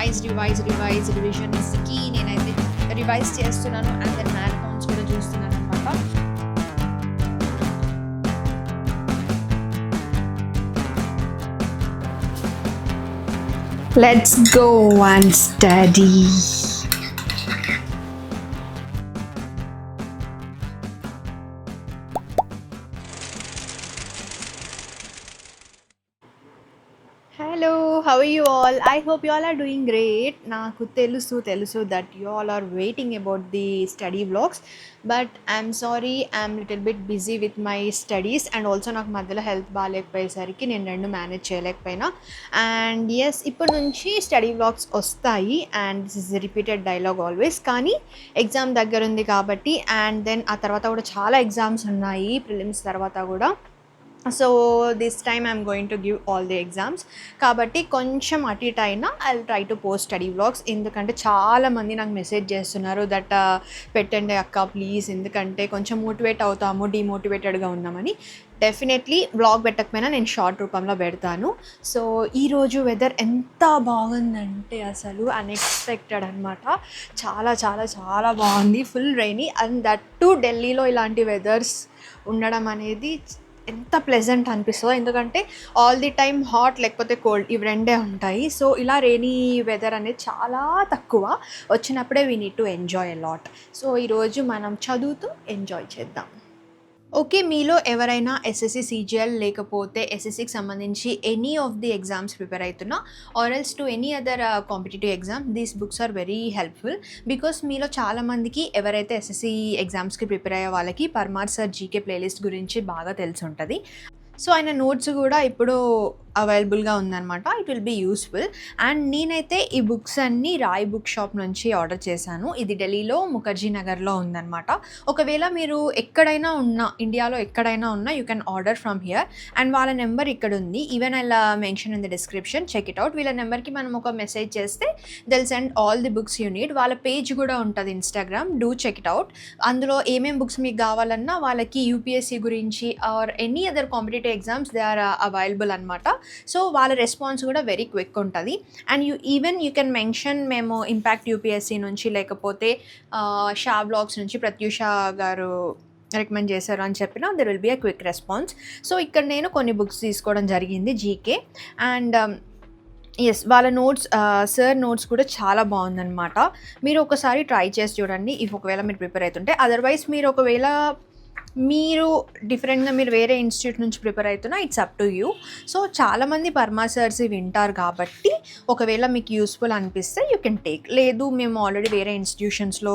Revision is key. నేనైతే revise చేస్తున్నాను and then marathons కూడా చూస్తున్నాను అనమాట. Let's go and study. Hello, how are you all? I hope you all are doing great. నాకు తెలుసు that you all are waiting about the study vlogs, but I'm sorry, I'm little bit busy with my studies and also నాకు మధ్యలో health బాగాలేకపోయేసరికి నేను రెండు manage చేయలేకపోయినా. And yes, ఇప్పటి నుంచి study vlogs వస్తాయి and this is repeated dialogue always. కానీ exam దగ్గర ఉంది కాబట్టి, అండ్ దెన్ ఆ తర్వాత కూడా చాలా ఎగ్జామ్స్ ఉన్నాయి ప్రిలిమ్స్ తర్వాత కూడా. So this time I'm going to give all the exams కాబట్టి కొంచెం అటు ఇటు అయినా I will try to post study vlogs. ఎందుకంటే చాలామంది నాకు మెసేజ్ చేస్తున్నారు దట్ పెట్టండి అక్క ప్లీజ్, ఎందుకంటే కొంచెం మోటివేట్ అవుతాము, డిమోటివేటెడ్గా ఉన్నామని. డెఫినెట్లీ వ్లాగ్ పెట్టకపోయినా నేను షార్ట్ రూపంలో పెడతాను. సో ఈరోజు వెదర్ ఎంత బాగుందంటే అసలు అన్ఎక్స్పెక్టెడ్ అనమాట. చాలా చాలా చాలా బాగుంది, full rainy. And that to ఢిల్లీలో ఇలాంటి వెదర్స్ ఉండడం అనేది ఎంత ప్లెజెంట్ అనిపిస్తుందో, ఎందుకంటే ఆల్ ది టైమ్ హాట్ లేకపోతే కోల్డ్ ఇవి రెండే ఉంటాయి. సో ఇలా రెయినీ వెదర్ అనేది చాలా తక్కువ వచ్చినప్పుడే we need to enjoy a lot. So ఈరోజు మనం చదువుతూ ఎంజాయ్ చేద్దాం. ఓకే, మీలో ఎవరైనా ఎస్ఎస్సి సీజీఎల్ లేకపోతే ఎస్ఎస్సికి సంబంధించి any of the exams prepare అవుతున్నా or else to any other competitive exam, these books are very helpful. Because మీలో చాలామందికి ఎవరైతే ఎస్ఎస్సి ఎగ్జామ్స్కి ప్రిపేర్ అయ్యే వాళ్ళకి పర్మార్ సార్ జీకే ప్లేలిస్ట్ గురించి బాగా తెలిసి ఉంటుంది. సో ఆయన నోట్స్ కూడా ఇప్పుడు అవైలబుల్గా ఉందన్నమాట. It will be useful. And నేనైతే ఈ బుక్స్ అన్నీ రాయ్ బుక్ షాప్ నుంచి ఆర్డర్ చేశాను. ఇది ఢిల్లీలో ముఖర్జీ నగర్లో ఉందన్నమాట. ఒకవేళ మీరు ఎక్కడైనా ఉన్నా, ఇండియాలో ఎక్కడైనా ఉన్నా, you can order from here. And వాళ్ళ నెంబర్ ఇక్కడ ఉంది, even I mention in the description, check it out. వీళ్ళ నెంబర్కి మనం ఒక మెసేజ్ చేస్తే they'll send all the books you need. వాళ్ళ పేజ్ కూడా ఉంటుంది Instagram, do check it out. అందులో ఏమేం బుక్స్ మీకు కావాలన్నా వాళ్ళకి యూపీఎస్సీ గురించి or any other competitive exams they are available అనమాట. సో వాళ్ళ రెస్పాన్స్ కూడా వెరీ క్విక్ ఉంటుంది. అండ్ యూ కెన్ మెన్షన్ మేము ఇంపాక్ట్ యూపీఎస్సీ నుంచి లేకపోతే షా బ్లాగ్స్ నుంచి ప్రత్యూష గారు రికమెండ్ చేశారు అని చెప్పినా there will be a quick response. So ఇక్కడ నేను కొన్ని బుక్స్ తీసుకోవడం జరిగింది జీకే. అండ్ ఎస్, వాళ్ళ నోట్స్, సార్ నోట్స్ కూడా చాలా బాగుందన్నమాట. మీరు ఒకసారి ట్రై చేసి చూడండి ఇఫ్ ఒకవేళ మీరు ప్రిపేర్ అవుతుంటే. అదర్వైజ్ మీరు డిఫరెంట్గా మీరు వేరే ఇన్స్టిట్యూట్ నుంచి ప్రిపేర్ అవుతున్నా it's up to you. So చాలామంది పర్మా సర్స్ వింటారు కాబట్టి ఒకవేళ మీకు యూస్ఫుల్ అనిపిస్తే యూ కెన్ టేక్. లేదు మేము ఆల్రెడీ వేరే ఇన్స్టిట్యూషన్స్లో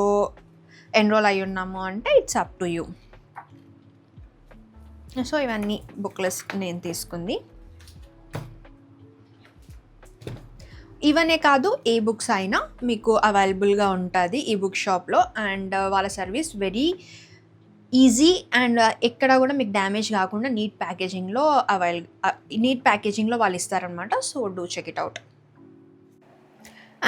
ఎన్రోల్ అయి ఉన్నాము అంటే it's up to you. So ఇవన్నీ బుక్ లిస్ట్ నేను తీసుకుంది. ఇవనే కాదు, ఏ బుక్స్ అయినా మీకు అవైలబుల్గా ఉంటుంది ఈ బుక్ షాప్లో. అండ్ వాళ్ళ సర్వీస్ వెరీ ఈజీ అండ్ ఎక్కడ కూడా మీకు డ్యామేజ్ కాకుండా నీట్ ప్యాకేజింగ్లో వాళ్ళు ఇస్తారనమాట. So do check it out.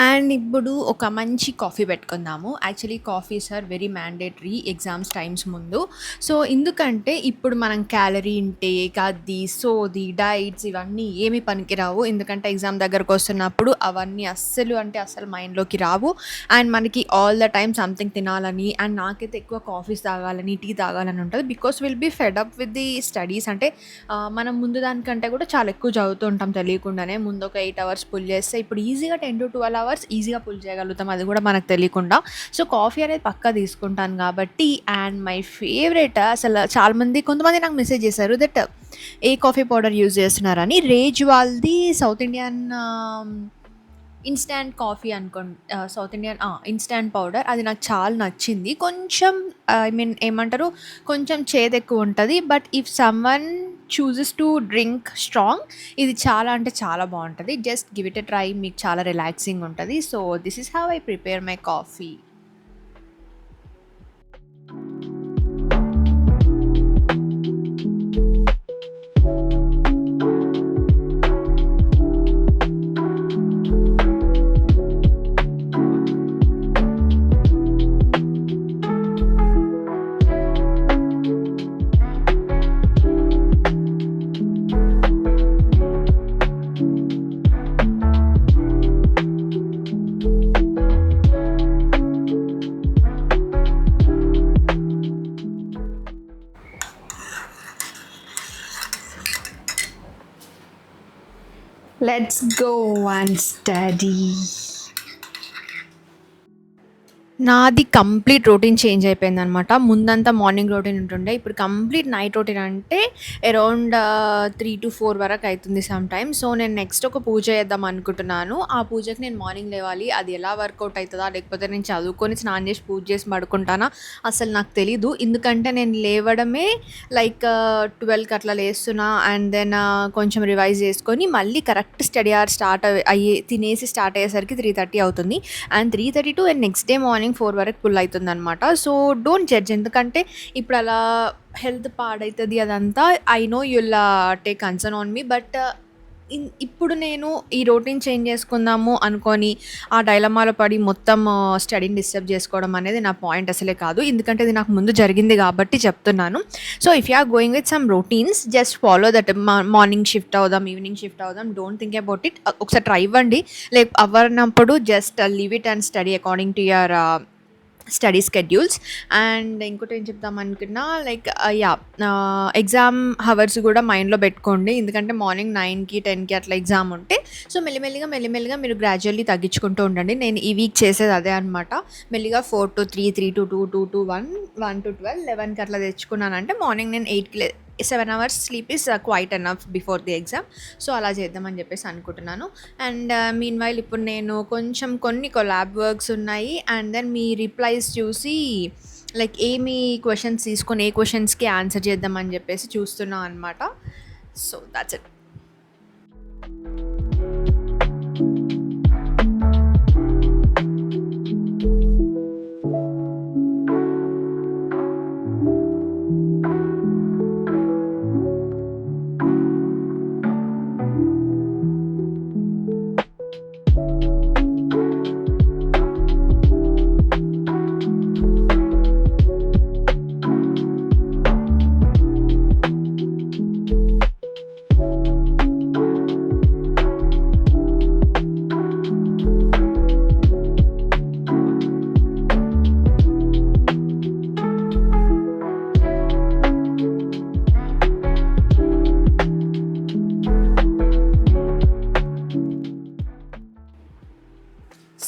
And ఇప్పుడు ఒక మంచి కాఫీ పెట్టుకుందాము. Actually coffees are very mandatory exams times ముందు. సో ఎందుకంటే ఇప్పుడు మనం క్యాలరీ ఇంటేక్, అది సోది డైట్స్ ఇవన్నీ ఏమీ పనికిరావు. ఎందుకంటే ఎగ్జామ్ దగ్గరకు వస్తున్నప్పుడు అవన్నీ అస్సలు మైండ్లోకి రావు. అండ్ మనకి ఆల్ ద టైమ్ సంథింగ్ తినాలని, అండ్ నాకైతే ఎక్కువ కాఫీస్ తాగాలని, టీ తాగాలని ఉంటుంది. Because will be fed up with the studies. అంటే మనం ముందు దానికంటే కూడా చాలా ఎక్కువ చదువుతూ ఉంటాం తెలియకుండానే. ముందు ఒక 8 hours పుల్ చేస్తే ఇప్పుడు ఈజీగా 10 to 12 hours ఈజీగా పుల్ చేయగలుగుతాం, అది కూడా మనకు తెలియకుండా. సో కాఫీ అనేది పక్కా తీసుకుంటాను కాబట్టి. అండ్ మై ఫేవరెట్, అసలు కొంతమంది నాకు మెసేజ్ చేశారు that A coffee powder use చేస్తున్నారని. రేజ్ వాళ్ళది south Indian instant coffee south Indian instant powder, అది నాకు చాలా నచ్చింది. కొంచెం ఏమంటారు, కొంచెం చేదు ఎక్కువ ఉంటుంది. But if someone chooses to drink strong, ఇది చాలా అంటే చాలా బాగుంటుంది. Just give it a try, మీకు చాలా రిలాక్సింగ్ ఉంటుంది. So this is how I prepare my coffee. Let's go and study. నాది కంప్లీట్ రొటీన్ చేంజ్ అయిపోయిందనమాట. ముందంతా మార్నింగ్ రొటీన్ ఉంటుండే. ఇప్పుడు కంప్లీట్ నైట్ రొటీన్ అంటే అరౌండ్ 3-4 వరకు అయితుంది సమ్‌టైమ్స్. సో, నేను నెక్స్ట్ ఒక పూజ చేద్దాం అనుకుంటున్నాను. ఆ పూజకి నేను మార్నింగ్ లేవాలి. అది ఎలా వర్కౌట్ అయితదా? లేకపోతే నేను చదువుకొని, స్నానం చేసి, పూజ చేసి పడుకుంటానా? అసలు నాకు తెలీదు. ఎందుకంటే నేను లేవడమే లైక్ 12కి అట్లా లేస్తున్నా. అండ్ దెన్ కొంచెం రివైజ్ చేసుకొని మళ్ళీ కరెక్ట్ స్టడీ అవర్ స్టార్ట్ అయ్యి తినేసి స్టార్ట్ అయ్యేసరికి 3:30 అవుతుంది. And 3:30 to next day morning 4 వరకు ఫుల్ అవుతుందనమాట. So, don't judge. ఎందుకంటే ఇప్పుడు అలా హెల్త్ పాడైతది అదంతా. I know you will take concern on me. But ఇప్పుడు నేను ఈ రొటీన్ చేంజ్ చేసుకుందాము అనుకోని, ఆ డైలమాలో పడి మొత్తం స్టడీని డిస్టర్బ్ చేసుకోవడం అనేది నా పాయింట్ అసలే కాదు. ఎందుకంటే ఇది నాకు ముందు జరిగింది కాబట్టి చెప్తున్నాను. So, if you are going with some routines just follow that. Morning shift అవుదాం, ఈవినింగ్ షిఫ్ట్ అవుదాం. Don't think about it. ఒకసారి ట్రై ఇవ్వండి. అవ్వనప్పుడు just leave it and study according to your study schedules. And ఇంకోటి ఏం చెప్దాం అనుకున్నా like exam hours కూడా మైండ్లో పెట్టుకోండి. ఎందుకంటే మార్నింగ్ 9కి 10కి అట్లా ఎగ్జామ్ ఉంటే సో మెల్లిమెల్లిగా మీరు గ్రాడ్యువల్లీ తగ్గించుకుంటూ ఉండండి. నేను ఈ వీక్ చేసేది అదే అనమాట. మెల్లిగా 4-3, 3-2, 2-1, 1-12, 11కి అట్లా తెచ్చుకున్నానంటే మార్నింగ్ నేను 8కి 7 hours sleep is quite enough before the exam. So, అలా చేద్దామని చెప్పేసి అనుకుంటున్నాను. అండ్ మీన్ వైల్ ఇప్పుడు నేను కొంచెం కొన్ని కొలాబ్ వర్క్స్ ఉన్నాయి. అండ్ దెన్ మీ రిప్లైస్ చూసి లైక్ ఏమి క్వశ్చన్స్ తీసుకొని ఏ క్వశ్చన్స్కి ఆన్సర్ చేద్దామని చెప్పేసి చూస్తున్నాం అనమాట. So, that's it.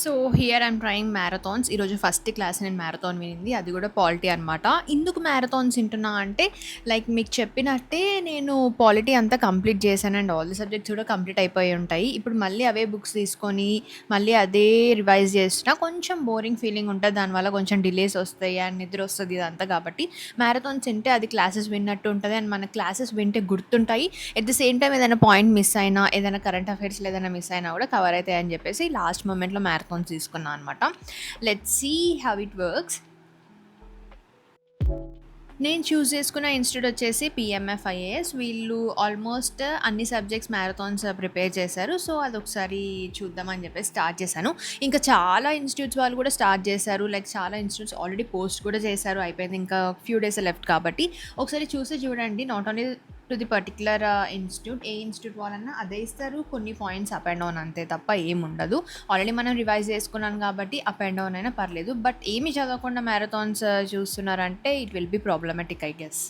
So here I'm trying marathons. ఈరోజు ఫస్ట్ క్లాస్ నేను మ్యారథాన్ వినింది. అది కూడా పాలిటీ అనమాట. ఎందుకు మ్యారథాన్స్ వింటున్నా అంటే లైక్ మీకు చెప్పినట్టే నేను పాలిటీ అంతా కంప్లీట్ చేశాను. అండ్ ఆల్ ది సబ్జెక్ట్స్ కూడా కంప్లీట్ అయిపోయి ఉంటాయి. ఇప్పుడు మళ్ళీ అవే బుక్స్ తీసుకొని మళ్ళీ అదే రివైజ్ చేస్తున్నా. కొంచెం బోరింగ్ ఫీలింగ్ ఉంటుంది. దానివల్ల కొంచెం డిలేస్ వస్తాయి అండ్ నిద్ర వస్తుంది ఇదంతా. కాబట్టి మ్యారథాన్స్ వింటే అది క్లాసెస్ విన్నట్టు ఉంటుంది. అండ్ మన క్లాసెస్ వింటే గుర్తుంటాయి. ఎట్ ది సేమ్ టైం ఏదైనా పాయింట్ మిస్ అయినా, ఏదైనా కరెంట్ అఫైర్స్లో ఏదైనా మిస్ అయినా కూడా కవర్ అవుతాయి అని చెప్పేసి లాస్ట్ మూమెంట్లో మ్యారథాన్స్ తీసుకున్నాను అనమాట. Let's see how it works. నేను చూస్ చేసుకున్న ఇన్స్టిట్యూట్ వచ్చేసి PMFIAS. వీళ్ళు ఆల్మోస్ట్ అన్ని సబ్జెక్ట్స్ మ్యారథాన్స్ ప్రిపేర్ చేశారు. సో, అదొకసారి చూద్దామని చెప్పేసి స్టార్ట్ చేశాను. ఇంకా చాలా ఇన్స్టిట్యూట్స్ వాళ్ళు కూడా స్టార్ట్ చేశారు. లైక్ చాలా ఇన్స్టిట్యూట్స్ ఆల్రెడీ పోస్ట్ కూడా చేశారు. అయిపోయింది, ఇంకా ఫ్యూ డేస్ లెఫ్ట్ కాబట్టి ఒకసారి చూసి చూడండి. Not only to the particular institute, ఏ ఇన్స్టిట్యూట్ వాళ్ళన్నా అదే ఇస్తారు. కొన్ని పాయింట్స్ అప్ అండ్ డౌన్ అంతే తప్ప ఏముండదు. ఆల్రెడీ మనం రివైజ్ చేసుకున్నాం కాబట్టి అప్ అండ్ డౌన్ అయినా పర్లేదు. బట్ ఏమి చదవకుండా మ్యారథాన్స్ చూస్తున్నారంటే it will be problematic I guess.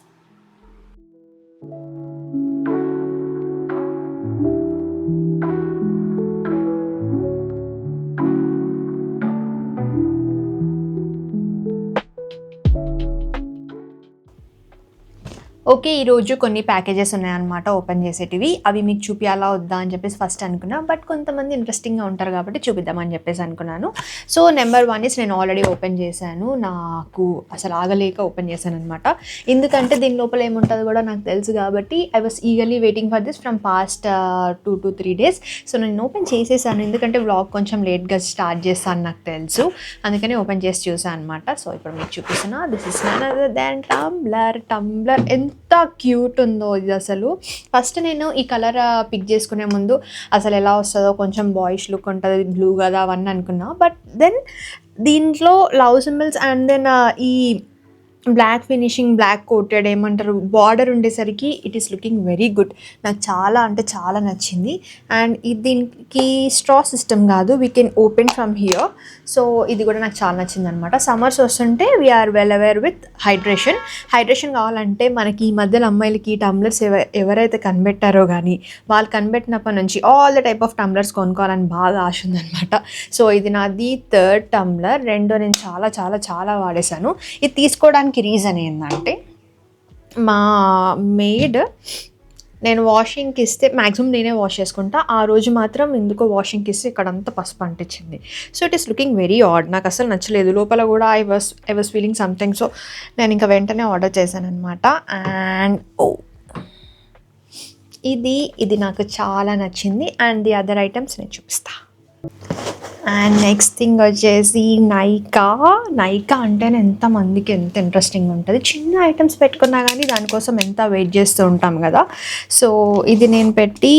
Okay. ఈరోజు కొన్ని ప్యాకేజెస్ ఉన్నాయన్నమాట ఓపెన్ చేసేటివి. అవి మీకు చూపియాలా వద్దా అని చెప్పేసి ఫస్ట్ అనుకున్నా. బట్ కొంతమంది ఇంట్రెస్టింగ్‌గా ఉంటారు కాబట్టి చూపిద్దామని చెప్పేసి అనుకున్నాను. సో, నెంబర్ 1 ఈస్ నేను ఆల్రెడీ ఓపెన్ చేశాను. నాకు అసలు ఆగలేక ఓపెన్ చేశాననమాట. ఎందుకంటే దీని లోపల ఏముంటుందో కూడా నాకు తెలుసు కాబట్టి I was eagerly waiting for this from past 2-3 days. So, నేను ఓపెన్ చేసేసాను. ఎందుకంటే వ్లాగ్ కొంచెం లేట్‌గా స్టార్ట్ చేస్తాను నాకు తెలుసు. అందుకని ఓపెన్ చేసి చూసాను అనమాట. సో, ఇప్పుడు మీకు చూపిస్తున్నా. This is none other than tumbler. ఎంత క్యూట్ ఉందో ఇది అసలు. ఫస్ట్ నేను ఈ కలర్ పిక్ చేసుకునే ముందు అసలు ఎలా వస్తుందో, కొంచెం బాయ్ష్ లుక్ ఉంటుంది, బ్లూ కదా అవన్నీ అనుకున్నా. బట్ దెన్ దీంట్లో లవ్ సింబల్స్ అండ్ దెన్ ఈ బ్లాక్ ఫినిషింగ్, బ్లాక్ కోటెడ్ ఏమంటారు బార్డర్ ఉండేసరికి it is looking very good. నాకు చాలా అంటే చాలా నచ్చింది. అండ్ ఇది దీనికి స్ట్రా సిస్టమ్ కాదు, we can open from here. So ఇది కూడా నాకు చాలా నచ్చింది అనమాట. సమ్మర్స్ వస్తుంటే we are well aware with hydration కావాలంటే మనకి ఈ మధ్యలో అమ్మాయిలకి టంబ్లర్స్ ఎవరైతే కనిపెట్టారో కానీ వాళ్ళు కనిపెట్టినప్పటి నుంచి all the type of tumblers కొనుక్కోవాలని బాగా ఆశ ఉందనమాట. సో ఇది నాది థర్డ్ టంబ్లర్. రెండో నేను చాలా చాలా చాలా వాడేశాను. ఇది తీసుకోవడానికి రీజన్ ఏంటంటే మా మెయిడ్ నేను వాషింగ్కి ఇస్తే మ్యాక్సిమం నేనే వాష్ చేసుకుంటా. ఆ రోజు మాత్రం ఎందుకో వాషింగ్కి ఇస్తే ఇక్కడంతా పసుపు అంటించింది. So it is looking very odd. నాకు అసలు నచ్చలేదు. లోపల కూడా I was feeling something. So నేను ఇంకా వెంటనే ఆర్డర్ చేశాను అనమాట. అండ్ ఇది నాకు చాలా నచ్చింది. అండ్ ది అదర్ ఐటమ్స్ నేను చూపిస్తా. అండ్ నెక్స్ట్ థింగ్ వచ్చేసి నైకా అంటేనే ఎంతమందికి ఎంత ఇంట్రెస్టింగ్ ఉంటుంది. చిన్న ఐటమ్స్ పెట్టుకున్నా కానీ దానికోసం ఎంత వెయిట్ చేస్తూ ఉంటాం కదా. సో ఇది నేను పెట్టి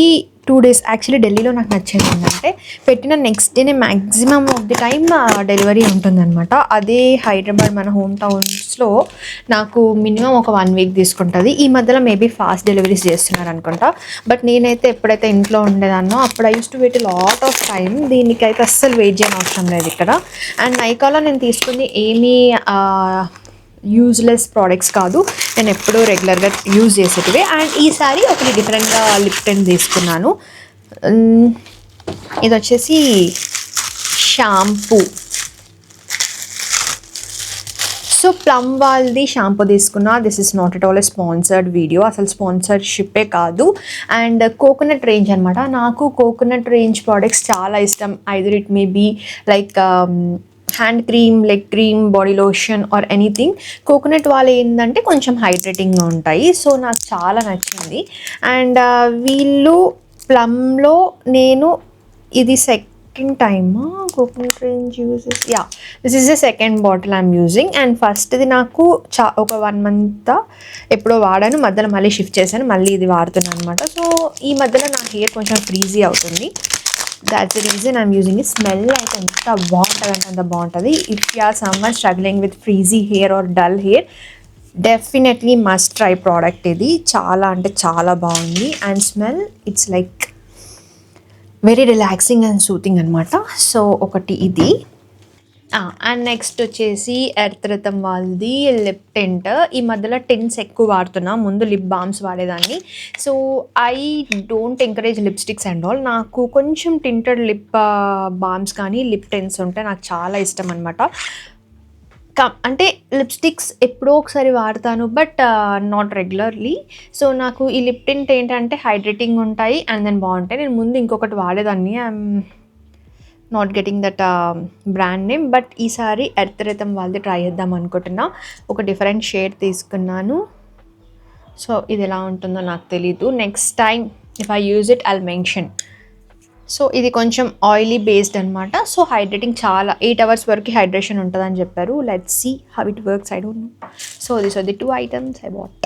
2 days. యాక్చువల్లీ ఢిల్లీలో నాకు నచ్చేది ఏంటంటే పెట్టిన నెక్స్ట్ డేనే maximum of the time delivery ఉంటుందన్నమాట. అదే హైదరాబాద్ మన హోమ్ టౌన్స్లో నాకు మినిమం ఒక 1 week తీసుకుంటుంది. ఈ మధ్యలో మేబీ ఫాస్ట్ డెలివరీస్ చేస్తున్నారు అనుకుంటా. బట్ నేనైతే ఎప్పుడైతే ఇంట్లో ఉండేదాన్నో అప్పుడు I use to wait lot of time. దీనికైతే అస్సలు వెయిట్ చేయని అవసరం లేదు ఇక్కడ. అండ్ నైకాలో నేను తీసుకుంది ఏమీ యూజ్లెస్ ప్రోడక్ట్స్ కాదు, నేను ఎప్పుడూ రెగ్యులర్గా యూజ్ చేసేటివి. అండ్ ఈసారి ఒకటి డిఫరెంట్గా లిప్ టెంట్ తీసుకున్నాను. ఇది వచ్చేసి షాంపూ. సో ప్లమ్ వాళ్ళది షాంపూ తీసుకున్నా. This is not at all a sponsored video, అసలు స్పాన్సర్షిప్పే కాదు. అండ్ కోకోనట్ రేంజ్ అనమాట. నాకు కోకోనట్ రేంజ్ ప్రోడక్ట్స్ చాలా ఇష్టం. Either it may be like hand cream, leg cream, body lotion or anything. Coconut వాళ్ళు ఏంటంటే కొంచెం హైడ్రేటింగ్గా ఉంటాయి. సో నాకు చాలా నచ్చింది. అండ్ వీళ్ళు ప్లమ్లో నేను ఇది సెకండ్ టైమా coconut range uses, this is the second bottle I'm using. And ఫస్ట్ది నాకు ఒక 1 month ఎప్పుడో వాడాను, మధ్యలో మళ్ళీ షిఫ్ట్ చేశాను, మళ్ళీ ఇది వాడుతున్నాను అనమాట. సో ఈ మధ్యలో నా హెయిర్ కొంచెం ఫ్రీజీ అవుతుంది. That's the reason I'm using it. Smell అయితే ఎంత బాగుంటుంది అంటే అంత బాగుంటుంది. If you are someone struggling with frizzy hair or dull hair, definitely must try product ఇది. చాలా అంటే చాలా బాగుంది. And smell it's like very relaxing and soothing అనమాట. సో ఒకటి ఇది. అండ్ నెక్స్ట్ వచ్చేసి ఎర్త్ రిథమ్ వాళ్ళది లిప్ టెంట్. ఈ మధ్యలో టెంట్స్ ఎక్కువ వాడుతున్నా, ముందు లిప్ బామ్స్ వాడేదాన్ని. So I don't encourage lipsticks and all. నాకు కొంచెం టింటెడ్ లిప్ బామ్స్ కానీ లిప్ టెంట్స్ ఉంటే నాకు చాలా ఇష్టం అనమాట. అంటే లిప్స్టిక్స్ ఎప్పుడో ఒకసారి వాడతాను, బట్ నాట్ రెగ్యులర్లీ. సో నాకు ఈ లిప్ టింట్ ఏంటంటే హైడ్రేటింగ్ ఉంటాయి అండ్ దెన్ బాగుంటాయి. నేను ముందు ఇంకొకటి వాడేదాన్ని, I'm not getting that brand name, but ఈసారి ఎర్త్ రిథమ్ వాళ్ళది ట్రై చేద్దాం అనుకుంటున్నా. ఒక డిఫరెంట్ షేడ్ తీసుకున్నాను. సో ఇది ఎలా ఉంటుందో నాకు తెలీదు. Next time if I use it I'll mention. So ఇది కొంచెం ఆయిలీ బేస్డ్ అనమాట. సో హైడ్రేటింగ్ చాలా 8 hours వరకు హైడ్రేషన్ ఉంటుందని చెప్పారు. Let's see how it works, I don't know. So this are the 2 items I bought.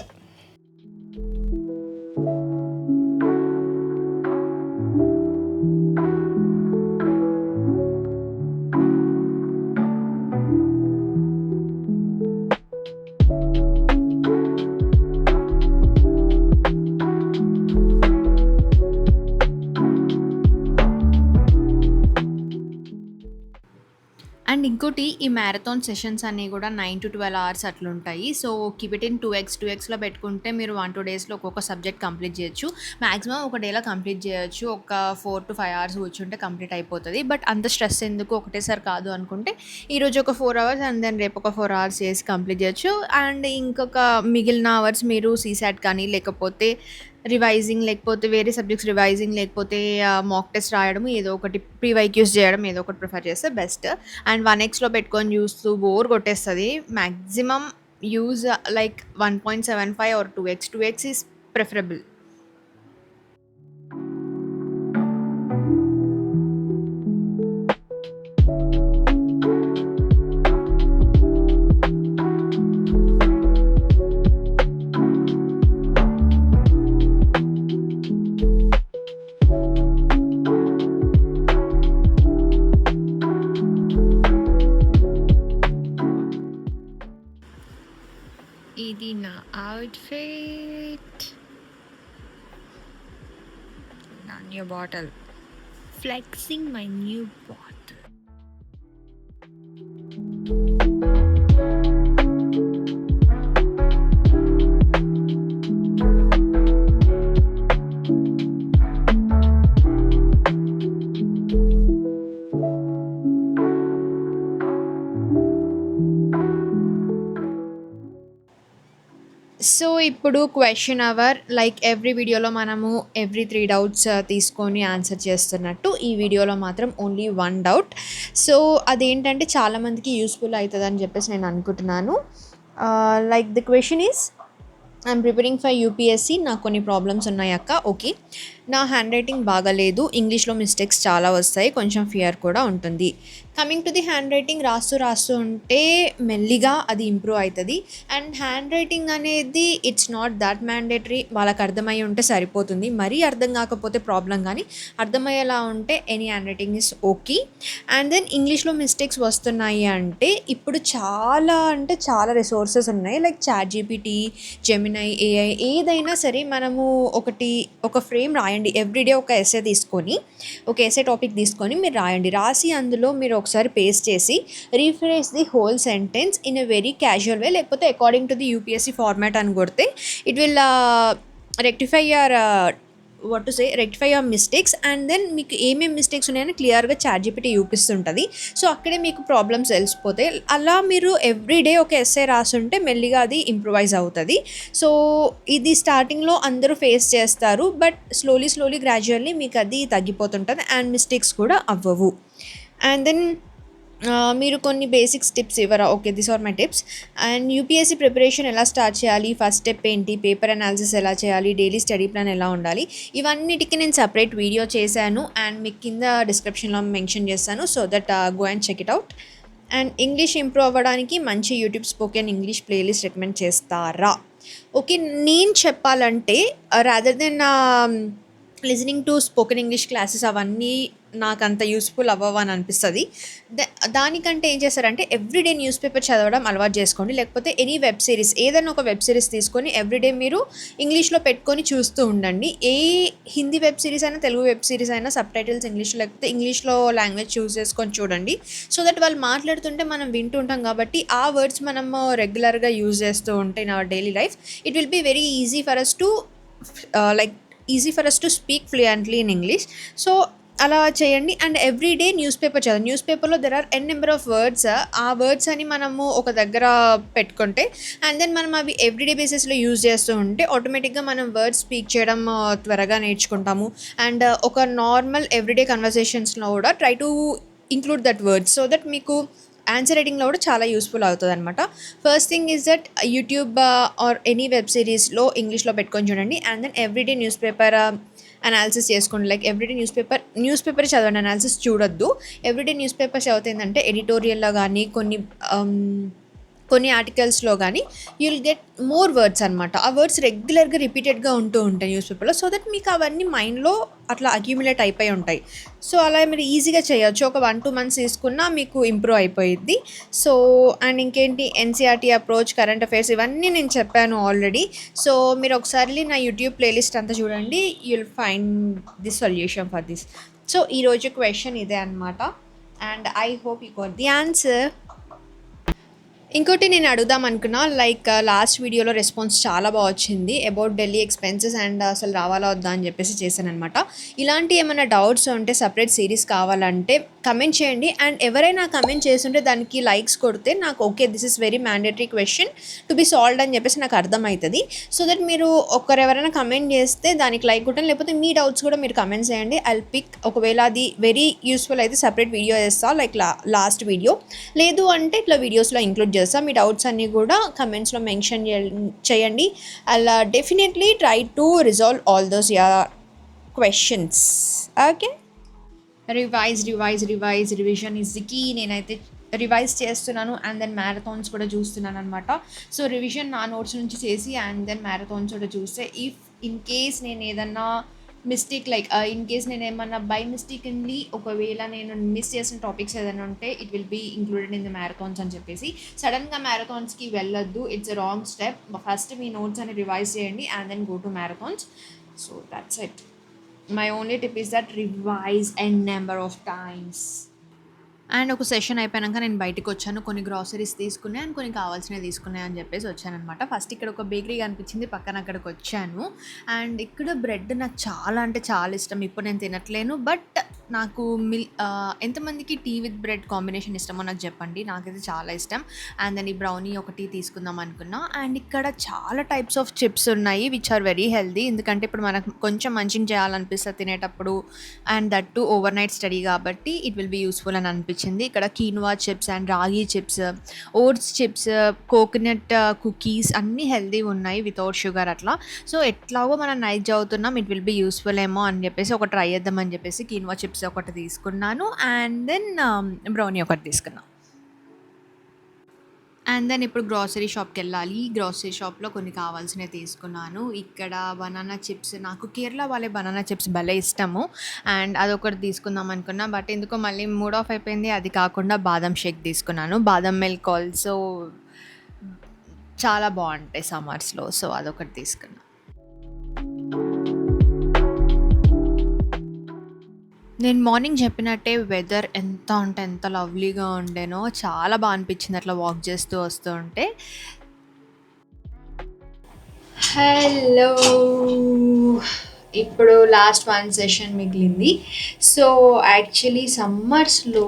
And ఇంకోటి ఈ marathon sessions అన్నీ కూడా 9 to 12 hours అట్లుంటాయి. సో కీప్ ఇట్ ఇన్ 2xలో పెట్టుకుంటే మీరు 1-2 daysలో ఒక్కొక్క సబ్జెక్ట్ కంప్లీట్ చేయొచ్చు. మ్యాక్సిమం ఒక డేలో కంప్లీట్ చేయొచ్చు. ఒక 4 to 5 hours కూర్చుంటే కంప్లీట్ అయిపోతుంది. బట్ అంత స్ట్రెస్ ఎందుకు, ఒకటేసారి కాదు అనుకుంటే ఈరోజు ఒక 4 hours అండ్ దెన్ రేపు ఒక 4 hours చేసి కంప్లీట్ చేయొచ్చు. అండ్ ఇంకొక మిగిలిన అవర్స్ మీరు సీసాట్ కానీ లేకపోతే రివైజింగ్, లేకపోతే వేరే సబ్జెక్ట్స్ రివైజింగ్, లేకపోతే మాక్ టెస్ట్ రాయడం, ఏదో ఒకటి ప్రీవైక్యూస్ చేయడం, ఏదో ఒకటి ప్రిఫర్ చేస్తే బెస్ట్. అండ్ 1xలో పెట్టుకొని చూస్తూ బోర్ కొట్టేస్తుంది. Maximum use like 1.75 or 2x is preferable. new bottle. Flexing my new bottle. So ఇప్పుడు క్వెషన్ అవర్ లైక్ ఎవ్రీ వీడియోలో మనము ఎవ్రీ 3 డౌట్స్ తీసుకొని ఆన్సర్ చేస్తున్నట్టు ఈ వీడియోలో మాత్రం ఓన్లీ 1 డౌట్. సో అదేంటంటే చాలామందికి యూస్ఫుల్ అవుతుందని చెప్పేసి నేను అనుకుంటున్నాను. Like the question is I'm preparing for UPSC. నాకు కొన్ని ప్రాబ్లమ్స్ ఉన్నాయి అక్క. ఓకే, నా హ్యాండ్ రైటింగ్ బాగాలేదు, ఇంగ్లీష్లో మిస్టేక్స్ చాలా వస్తాయి, కొంచెం ఫియర్ కూడా ఉంటుంది. Coming to the hand writing, రాస్తూ ఉంటే మెల్లిగా అది ఇంప్రూవ్ అవుతుంది. అండ్ హ్యాండ్ రైటింగ్ అనేది ఇట్స్ నాట్ దట్ మ్యాండేటరీ. వాళ్ళకి అర్థమయ్యి ఉంటే సరిపోతుంది, మరీ అర్థం కాకపోతే ప్రాబ్లం, కానీ అర్థమయ్యేలా ఉంటే any handwriting is okay. And then ఇంగ్లీష్లో మిస్టేక్స్ వస్తున్నాయి అంటే ఇప్పుడు చాలా రిసోర్సెస్ ఉన్నాయి, like chat GPT, Gemini, AI, ఏదైనా సరే మనము ఒక ఫ్రేమ్ రాయండి. ఎవ్రీడే ఒక ఎస్సే తీసుకొని, ఒక ఎస్సే టాపిక్ తీసుకొని మీరు రాయండి. రాసి అందులో మీరు ఒకసారి పేస్ట్ చేసి refresh the whole sentence in a very casual way, లేకపోతే according to the UPSC format అని కొడితే it will rectify your mistakes. And then మీకు ఏమేమి మిస్టేక్స్ ఉన్నాయని క్లియర్గా చాట్ జీపీటీ చూపిస్తుంటుంది. సో అక్కడే మీకు ప్రాబ్లమ్స్ తెలిసిపోతాయి. అలా మీరు ఎవ్రీడే ఒక ఎస్సే రాసుంటే మెల్లిగా అది ఇంప్రూవైజ్ అవుతుంది. సో ఇది స్టార్టింగ్లో అందరూ ఫేస్ చేస్తారు, బట్ స్లోలీ గ్రాడ్యువల్లీ మీకు అది తగ్గిపోతుంటుంది అండ్ మిస్టేక్స్ కూడా అవ్వవు. అండ్ దెన్ మీరు కొన్ని బేసిక్స్ టిప్స్ ఇవ్వరా? Okay, this are my tips. And UPSC preparation ఎలా స్టార్ట్ చేయాలి, ఫస్ట్ స్టెప్ ఏంటి, పేపర్ అనాలిసిస్ ఎలా చేయాలి, డైలీ స్టడీ ప్లాన్ ఎలా ఉండాలి, ఇవన్నిటికీ నేను సపరేట్ వీడియో చేశాను అండ్ మీకు కింద డిస్క్రిప్షన్లో మెన్షన్ చేస్తాను. So that go and check it out. And English improve అవ్వడానికి మంచి YouTube spoken English playlist recommend చేస్తారా? ఓకే, నేను చెప్పాలంటే rather than listening to spoken English classes అవన్నీ నాకు అంత యూస్ఫుల్ అవ్వని అనిపిస్తుంది. దానికంటే ఏం చేస్తారంటే ఎవ్రీడే న్యూస్ పేపర్ చదవడం అలవాటు చేసుకోండి, లేకపోతే ఎనీ వెబ్ సిరీస్, ఏదైనా ఒక వెబ్ సిరీస్ తీసుకొని ఎవ్రీడే మీరు ఇంగ్లీష్లో పెట్టుకొని చూస్తూ ఉండండి. ఏ హిందీ వెబ్ సిరీస్ అయినా, తెలుగు వెబ్ సిరీస్ అయినా సబ్ టైటిల్స్ ఇంగ్లీష్లో, లేకపోతే ఇంగ్లీష్లో లాంగ్వేజ్ చూస్ చేసుకొని చూడండి. సో దట్ వాళ్ళు మాట్లాడుతుంటే మనం వింటూ ఉంటాం కాబట్టి ఆ వర్డ్స్ మనము రెగ్యులర్గా యూజ్ చేస్తూ ఉంటే in our daily life it will be very easy for us to speak fluently in English. So అలా చేయండి. అండ్ ఎవ్రీడే న్యూస్ పేపర్ చదవండి. న్యూస్ పేపర్లో there are an number of words. ఆ వర్డ్స్ అని మనము ఒక దగ్గర పెట్టుకుంటే అండ్ దెన్ మనం అవి ఎవ్రీడే బేసిస్లో యూజ్ చేస్తూ ఉంటే ఆటోమేటిక్గా మనం వర్డ్స్ స్పీక్ చేయడం త్వరగా నేర్చుకుంటాము. అండ్ ఒక నార్మల్ ఎవ్రీడే కన్వర్సేషన్స్లో కూడా try to include that words, so that మీకు ఆన్సర్ రైటింగ్లో కూడా చాలా యూస్ఫుల్ అవుతుంది అనమాట. First thing is that YouTube or any web సిరీస్లో ఇంగ్లీష్లో పెట్టుకొని చూడండి. And then everyday news paper analysis చేసుకోండి. లైక్ ఎవ్రీడే న్యూస్ పేపర్ చదవండి, అనాలిసిస్ చూడొద్దు. ఎవ్రీడే న్యూస్ పేపర్ చదువుతుందంటే ఎడిటోరియల్లో కానీ కొన్ని ఆర్టికల్స్లో కానీ you will get more words అనమాట. ఆ వర్డ్స్ రెగ్యులర్గా రిపీటెడ్గా ఉంటూ ఉంటాయి న్యూస్ పేపర్లో, సో దట్ మీకు అవన్నీ మైండ్లో అట్లా అక్యూములేట్ అయిపోయి ఉంటాయి. సో అలా మీరు ఈజీగా చేయొచ్చు. ఒక 1-2 మంత్స్ తీసుకున్నా మీకు ఇంప్రూవ్ అయిపోయింది. సో అండ్ ఇంకేంటి, ఎన్సీఆర్టీ అప్రోచ్, కరెంట్ అఫైర్స్, ఇవన్నీ నేను చెప్పాను ఆల్రెడీ. సో మీరు ఒకసారి నా యూట్యూబ్ ప్లేలిస్ట్ అంతా చూడండి, you will find the solution for this. So ఈరోజు క్వశ్చన్ ఇదే అనమాట. And I hope you got the answer. ఇంకోటి నేను అడుగుదాం అనుకున్నా, లైక్ లాస్ట్ వీడియోలో రెస్పాన్స్ చాలా బాగా వచ్చింది అబౌట్ ఢిల్లీ ఎక్స్పెన్సెస్ అండ్ అసలు రావాలా వద్దా అని చెప్పేసి చేశాను అనమాట. ఇలాంటి ఏమైనా డౌట్స్ ఉంటే సపరేట్ సిరీస్ కావాలంటే కమెంట్ చేయండి. అండ్ ఎవరైనా కమెంట్ చేస్తుంటే దానికి లైక్స్ కొడితే నాకు okay this is very mandatory question to be solved అని చెప్పేసి నాకు అర్థమవుతుంది. సో దట్ మీరు ఎవరైనా కమెంట్ చేస్తే దానికి లైక్ కొట్టండి, లేకపోతే మీ డౌట్స్ కూడా మీరు కమెంట్ చేయండి. ఐ పిక్, ఒకవేళ అది వెరీ యూస్ఫుల్ అయితే సపరేట్ వీడియో చేస్తాను, లైక్ లాస్ట్ వీడియో. లేదు అంటే ఇట్లా వీడియోస్లో ఇంక్లూడ్ చేస్తాను. మీ డౌట్స్ అన్నీ కూడా కమెంట్స్లో మెన్షన్ చేయండి. అలా definitely try to resolve all those your questions. Okay, revision is the key. నేనైతే రివైజ్ చేస్తున్నాను అండ్ దెన్ మ్యారథాన్స్ కూడా చూస్తున్నాను అనమాట. సో రివిజన్ నా నోట్స్ నుంచి చేసి అండ్ దెన్ మ్యారథాన్స్ కూడా చూస్తే ఇఫ్ ఇన్ కేస్ నేను ఏదన్నా మిస్టేక్ ఇన్ కేస్ నేను ఏమన్నా బై మిస్టేక్లీ ఒకవేళ నేను మిస్ చేసిన టాపిక్స్ ఏదైనా ఉంటే it will be included in the marathons అని చెప్పేసి. సడన్గా మ్యారథాన్స్కి వెళ్ళొద్దు, it's a wrong step. First మీ నోట్స్ అని రివైజ్ చేయండి and then go to marathons. So that's it. My only tip is that revise a number of times. And ఒక session అయిపోయినాక నేను బయటకొచ్చాను. కొన్ని గ్రోసరీస్ తీసుకున్నాయి అండ్ కొన్ని కావాల్సినవి తీసుకున్నాయి అని చెప్పేసి వచ్చాననమాట. ఫస్ట్ ఇక్కడ ఒక బేకరీ కనిపించింది. పక్కన అక్కడికొచ్చాను. అండ్ ఇక్కడ బ్రెడ్ నాకు చాలా అంటే చాలా ఇష్టం. ఇప్పుడు నేను తినట్లేను. బట్ నాకు ఎంతమందికి టీ విత్ బ్రెడ్ కాంబినేషన్ ఇష్టమో నాకు చెప్పండి. నాకైతే చాలా ఇష్టం. అండ్ దెన్ ఈ బ్రౌనీ ఒకటి తీసుకుందాం అనుకున్నా. అండ్ ఇక్కడ చాలా టైప్స్ ఆఫ్ చిప్స్ ఉన్నాయి విచ్ ఆర్ వెరీ హెల్తీ. ఎందుకంటే ఇప్పుడు మనకు కొంచెం మంచిగా చేయాలనిపిస్తుంది తినేటప్పుడు. And that too overnight study కాబట్టి ఇట్ విల్ బీ యూస్ఫుల్ అని అనిపించింది. ఇక్కడ quinoa chips and ragi chips, oats chips, coconut cookies అన్నీ హెల్తీ ఉన్నాయి వితౌట్ షుగర్ అట్లా. సో ఎట్లాగో మనం నైట్ చదువుతున్నాం, ఇట్ విల్ బీ యూస్ఫుల్ ఏమో అని చెప్పేసి ఒక ట్రై చేద్దామని చెప్పేసి కీన్వా చిప్స్ ఒకటి తీసుకున్నాను. అండ్ దెన్ బ్రౌనీ ఒకటి తీసుకున్నాను. అండ్ దెన్ ఇప్పుడు గ్రోసరీ షాప్‌కెళ్ళాలి. గ్రోసరీ షాప్‌లో కొన్ని కావాల్సినవి తీసుకున్నాను. ఇక్కడ బనానా చిప్స్, నాకు కేరళ వాళ్ళే బనానా చిప్స్ భలే ఇష్టము. అండ్ అదొకటి తీసుకుందాం అనుకున్నా. బట్ ఎందుకో మళ్ళీ మూడ్ ఆఫ్ అయిపోయింది. అది కాకుండా బాదం షేక్ తీసుకున్నాను. బాదం మిల్క్ ఆల్సో చాలా బావుంటాయి సమ్మర్స్‌లో. సో అదొకటి తీసుకున్నా. నేను మార్నింగ్ చెప్పినట్టే వెదర్ ఎంత అంటే ఎంత లవ్లీగా ఉండేనో. చాలా అనిపించింది అట్లా వాక్ చేస్తూ వస్తూ ఉంటే. హలో! ఇప్పుడు లాస్ట్ 1 సెషన్ మిగిలింది. సో, యాక్చువల్లీ సమ్మర్స్‌లో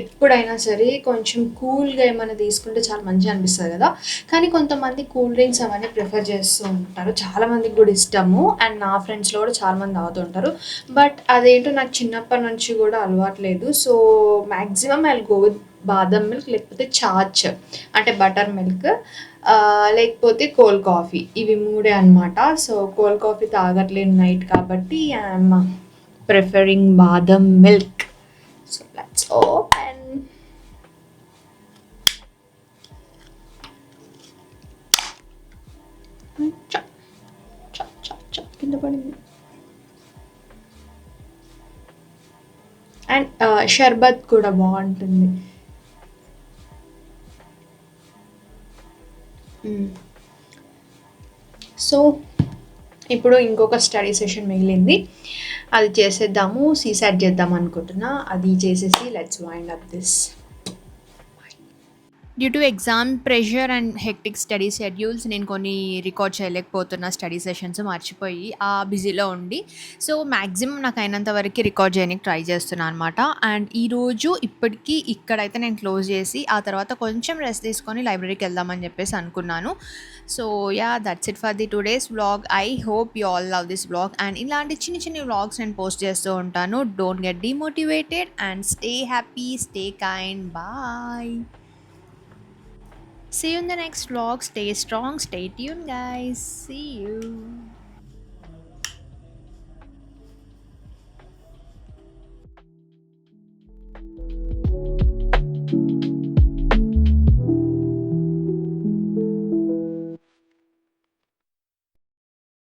ఎప్పుడైనా సరే కొంచెం కూల్‌గా ఏమన్నా తీసుకుంటే చాలా మంచిగా అనిపిస్తది గదా! కానీ కొంతమంది కూల్ డ్రింక్స్ అవన్నీ ప్రిఫర్ చేస్తూ ఉంటారు. చాలా మందికి గూడా ఇష్టము. అండ్ నా ఫ్రెండ్స్‌లో గూడా చాలా మంది తాగుతూ ఉంటారు. బట్ అదేంటో నాకు చిన్నప్పటి నుంచి గూడా అలవాటు లేదు. So, maximum I will go with బాదం మిల్క్ లేకపోతే చాచ్ అంటే బటర్ మిల్క్. లేకపోతే కోల్డ్ కాఫీ. ఇవి 3 అనమాట. సో, కోల్డ్ కాఫీ తాగట్లేను నైట్ కాబట్టి ఐయామ్ ప్రిఫరింగ్ బాదం మిల్క్. So, let's open. చ చ చ చ కింద పడింది. అండ్ షర్బత్ కూడా బావుంటుంది. సో, ఇప్పుడు ఇంకొక స్టడీ సెషన్ మిగిలింది. అది చేసేద్దాము. సీసాట్ చేద్దాం అనుకుంటున్నా. అది చేసేసి let's wind up this. Due to exam pressure and hectic study schedules నేను కొన్ని రికార్డ్ చేయలేకపోతున్నా స్టడీ సెషన్స్ మర్చిపోయి ఆ బిజీలో ఉండి. సో మ్యాక్సిమం నాకు అయినంత వరకు రికార్డ్ చేయడానికి ట్రై చేస్తున్నాను అనమాట. అండ్ ఈరోజు ఇప్పటికీ ఇక్కడైతే నేను క్లోజ్ చేసి ఆ తర్వాత కొంచెం రెస్ట్ తీసుకొని లైబ్రరీకి వెళ్దామని చెప్పేసి అనుకున్నాను. So ya, that's it for the today's vlog. I hope you all love this vlog. And ఇలాంటి చిన్న చిన్న వ్లాగ్స్ నేను పోస్ట్ చేస్తూ ఉంటాను. Don't get demotivated and stay happy, stay kind. Bye. See you in the next vlog. Stay strong, stay tuned, guys. See you.